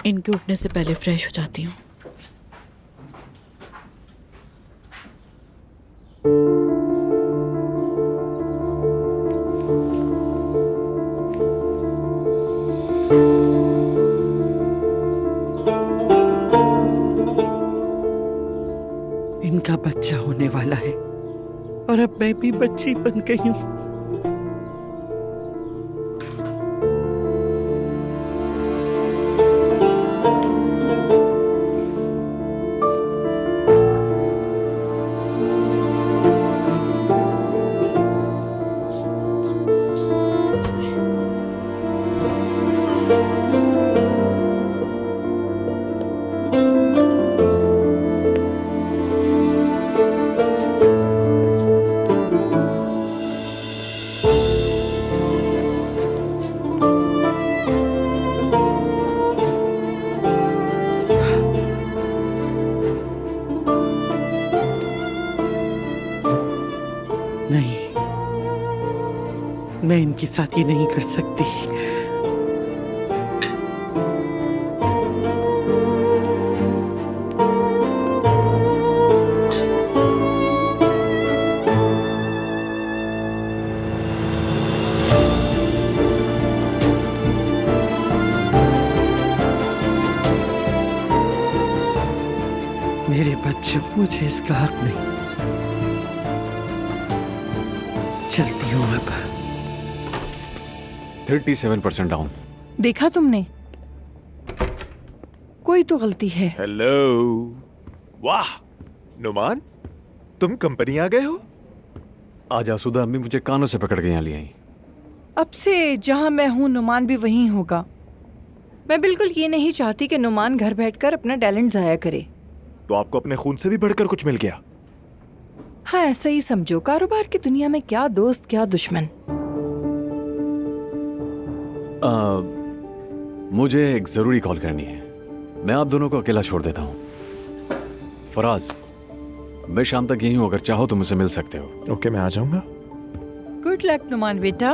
इनके उठने से पहले फ्रेश हो जाती हूँ। इनका बच्चा होने वाला है और अब मैं भी बच्ची बन गई हूँ। नहीं, मैं इनके साथ ये नहीं कर सकती। मेरे बच्चों, मुझे इसका हक नहीं। चलती हूँ अब। 37% डाउन। देखा तुमने, कोई तो गलती है। हेलो, वाह नुमान, तुम कंपनी आ गए हो? आज आसूदा अम्मी मुझे कानों से पकड़ के यहाँ ले आई। अब से जहाँ मैं हूँ नुमान भी वहीं होगा। मैं बिल्कुल ये नहीं चाहती कि नुमान घर बैठकर अपना टैलेंट जाया करे। तो आपको अपने खून से भी बढ़कर कुछ मिल गया? हाँ, ऐसा ही समझो। कारोबार की दुनिया में क्या दोस्त क्या दुश्मन। मुझे एक जरूरी कॉल करनी है। मैं आप दोनों को अकेला छोड़ देता हूँ। फराज, मैं शाम तक यहीं हूँ, अगर चाहो तो मुझसे मिल सकते हो। ओके, मैं आ जाऊंगा। गुड लक नुमान बेटा।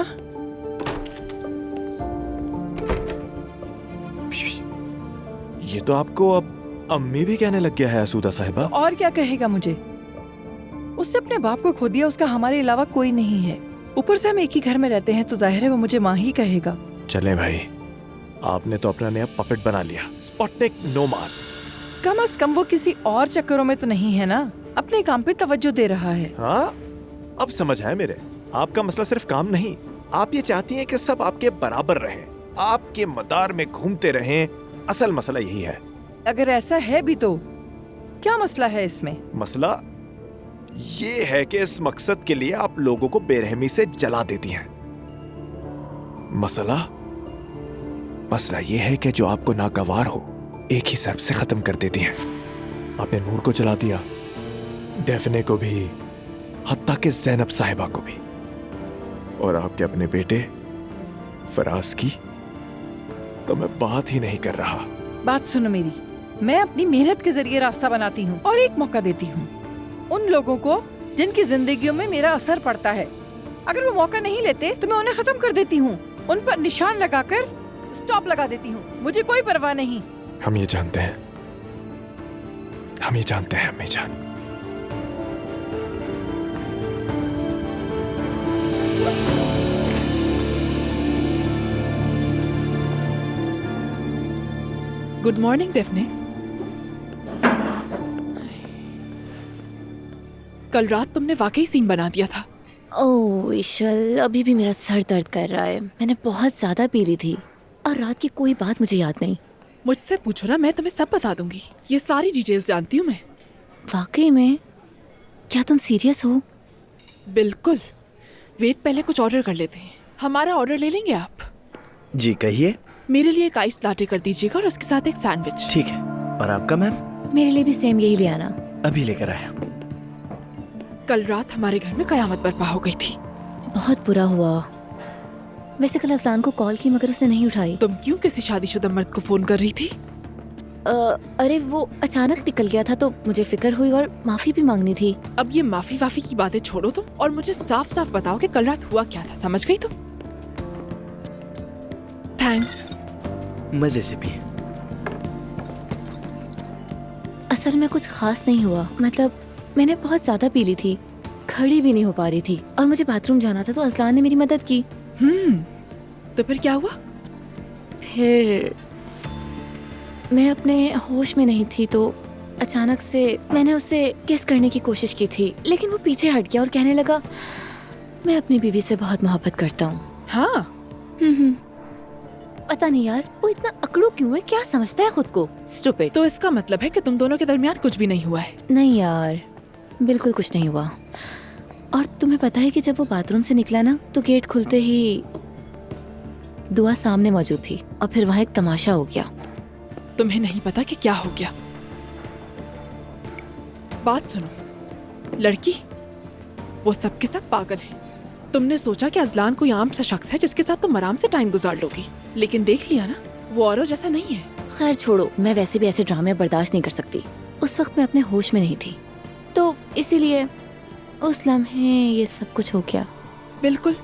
ये तो आपको अब अम्मी भी कहने लग गया है आसूदा साहिबा। और क्या कहेगा मुझे? उसने अपने बाप को खो दिया, उसका हमारे अलावा कोई नहीं है। ऊपर से हम एक ही घर में रहते हैं तो जाहिर है वो मुझे माँ ही कहेगा। चले भाई, आपने तो अपना नया पपेट बना लिया, स्पॉटनिक नोमान। कम से कम वो किसी और चक्करों में तो नहीं है ना, अपने काम पे तवज्जो दे रहा है। हाँ, अब समझ आया मेरे। आपका मसला सिर्फ काम नहीं, आप ये चाहती हैं कि सब आपके बराबर रहें, आपके मदार में घूमते रहें। असल मसला यही है। अगर ऐसा है भी तो क्या मसला है इसमें? मसला ये है कि इस मकसद के लिए आप लोगों को बेरहमी से जला देती हैं। मसला ये है कि जो आपको नागवार हो एक ही सर्प से खत्म कर देती हैं। आपने नूर को जला दिया, डेफने को भी, हत्ता के ज़ैनब साहिबा को भी, और आपके अपने बेटे फराज की तो मैं बात ही नहीं कर रहा। बात सुनो मेरी, मैं अपनी मेहनत के जरिए रास्ता बनाती हूँ और एक मौका देती हूँ उन लोगों को जिनकी जिंदगियों में मेरा असर पड़ता है। अगर वो मौका नहीं लेते तो मैं उन्हें खत्म कर देती हूँ, उन पर निशान लगाकर स्टॉप लगा देती हूँ। मुझे कोई परवाह नहीं। हम ये जानते हैं अम्मी जान। Good morning डेफने। कल रात तुमने वाकई सीन बना दिया था। ओह इशल, अभी भी मेरा सर दर्द कर रहा है। मैंने बहुत ज्यादा पी ली थी और रात की कोई बात मुझे याद नहीं। मुझसे पूछो ना, मैं तुम्हें सब बता दूंगी। ये सारी डिटेल्स जानती हूँ मैं। वाकई में? क्या तुम सीरियस हो? बिल्कुल। वेट, पहले कुछ ऑर्डर कर लेते हैं। हमारा ऑर्डर ले लेंगे आप? जी कहिए। मेरे लिए एक आइस लाटे कर दीजिएगा और उसके साथ एक सैंडविच। ठीक है। और आपका मैम? मेरे लिए भी सेम यही ले आना। अभी लेकर आया। कल रात हमारे घर में कयामत बर्पा हो गई थी। बहुत बुरा हुआ। वैसे कल असलान को कॉल की मगर उसने नहीं उठाई। तुम क्यों किसी शादीशुदा मर्द को फोन कर रही थी? अरे वो अचानक निकल गया था तो मुझे फिक्र हुई और माफी भी मांगनी थी। अब ये माफी वाफी की बातें छोड़ो तुम और मुझे साफ साफ बताओ कि कल रात हुआ क्या था। समझ गई तुम? थैंक्स। मजे से पिए। असल में कुछ खास नहीं हुआ, मतलब मैंने बहुत ज्यादा पी ली थी, खड़ी भी नहीं हो पा रही थी और मुझे बाथरूम जाना था तो अजलान ने मेरी मदद की। तो फिर क्या हुआ? फिर मैं अपने होश में नहीं थी तो अचानक से मैंने उससे किस करने की कोशिश की थी, लेकिन वो पीछे हट गया और कहने लगा मैं अपनी बीवी से बहुत मोहब्बत करता हूँ। हाँ, पता नहीं यार, वो इतना अकड़ू क्यों है, क्या समझता है खुद को, स्टूपिड। तो इसका मतलब है कि तुम दोनों के दरमियान कुछ भी नहीं हुआ है? नहीं यार, बिल्कुल कुछ नहीं हुआ। और तुम्हें पता है कि जब वो बाथरूम से निकला ना तो गेट खुलते ही दुआ सामने मौजूद थी और फिर वहाँ एक तमाशा हो गया। तुम्हें नहीं पता कि क्या हो गया। बात सुनो, लड़की वो सब के सब पागल है। तुमने सोचा कि अजलान कोई आम सा शख्स है जिसके साथ तुम आराम से टाइम गुजार लोगी, लेकिन देख लिया ना, वो औरों जैसा नहीं है। खैर छोड़ो, मैं वैसे भी ऐसे ड्रामे बर्दाश्त नहीं कर सकती। उस वक्त मैं अपने होश में नहीं थी तो इसीलिए उस लम्हे ये सब कुछ हो गया। बिल्कुल